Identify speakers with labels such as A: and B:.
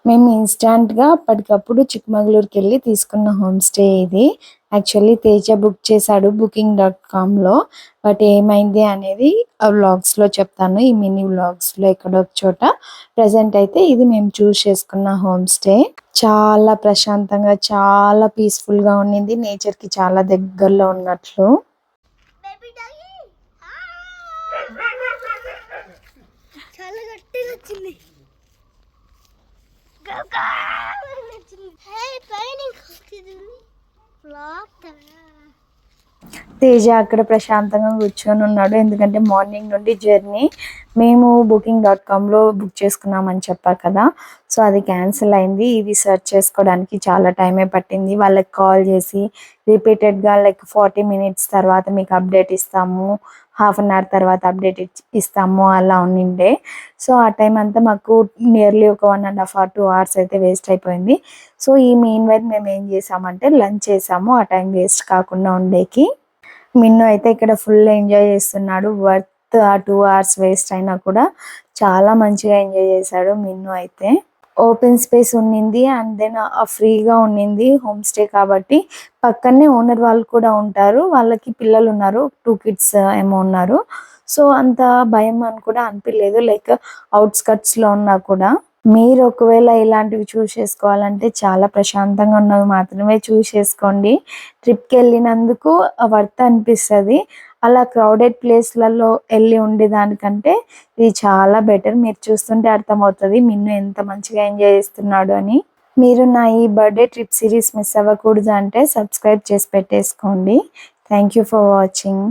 A: మేము ఇన్‌స్టాంట్‌గా అప్పటికప్పుడు చిక్మగళూరుకి వెళ్ళి తీసుకున్న హోమ్ స్టే ఇది. యాక్చువల్లీ తేజ బుక్ చేశాడు booking.comలో. బట్ ఏమైంది అనేది వ్లాగ్స్‌లో చెప్తాను. ఈ మినీ వ్లాగ్స్‌లో ఎక్కడో ఒక చోట. ప్రెజెంట్ అయితే ఇది మేము చూస్ చేసుకున్న హోమ్ స్టే. చాలా ప్రశాంతంగా, చాలా పీస్‌ఫుల్‌గా ఉండింది. నేచర్‌కి చాలా దగ్గరలో ఉన్నట్లు.
B: చాలా గట్టిగా వచ్చింది.
A: తేజ అక్కడ ప్రశాంతంగా కూర్చొని ఉన్నాడు. ఎందుకంటే మార్నింగ్ నుండి జర్నీ మేము booking.comలో బుక్ చేసుకున్నామని చెప్పా కదా. సో అది క్యాన్సిల్ అయింది. ఇది సెర్చ్ చేసుకోవడానికి చాలా టైమే పట్టింది. వాళ్ళకి కాల్ చేసి రిపీటెడ్గా లైక్ 40 మినిట్స్ తర్వాత మీకు అప్డేట్ ఇస్తాము, హాఫ్ అన్ అవర్ తర్వాత అప్డేట్ ఇస్తాము అలా ఉండిండే. సో ఆ టైం అంతా మాకు నియర్లీ ఒక 1.5 or 2 hours అయితే వేస్ట్ అయిపోయింది. సో ఈ మెయిన్ వైపు మేము ఏం చేసామంటే లంచ్ చేసాము, ఆ టైం వేస్ట్ కాకుండా ఉండేకి. మిన్ను అయితే ఇక్కడ ఫుల్ ఎంజాయ్ చేస్తున్నాడు. వర్త్ ఆ 2 hours వేస్ట్ అయినా కూడా చాలా మంచిగా ఎంజాయ్ చేశాడు మిన్ను అయితే. ఓపెన్ స్పేస్ ఉన్నింది అండ్ దెన్ ఫ్రీగా ఉన్నింది హోమ్ స్టే కాబట్టి. పక్కనే ఓనర్ వాళ్ళు కూడా ఉంటారు. వాళ్ళకి పిల్లలు ఉన్నారు, 2 kids ఏమో ఉన్నారు. సో అంత భయం అని కూడా అనిపించలేదు, లైక్ అవుట్స్కట్స్లో ఉన్నా కూడా. మీరు ఒకవేళ ఇలాంటివి చూస్ చేసుకోవాలంటే చాలా ప్రశాంతంగా ఉన్నవి మాత్రమే చూస్ చేసుకోండి. ట్రిప్‌కి వెళ్ళినందుకు వర్త్ అనిపిస్తది. అలా క్రౌడెడ్ ప్లేస్‌లలో వెళ్ళి ఉండేదానికంటే ఇది చాలా బెటర్. మీరు చూస్తుంటే అర్థమవుతది మిన్ను ఎంత మంచిగా ఎంజాయ్ చేస్తున్నాడు అని. మీరు నా ఈ బర్త్‌డే ట్రిప్ సిరీస్ మిస్ అవ్వకూడదు అంటే సబ్స్క్రైబ్ చేసి పెట్టేసుకోండి. Thank you for watching.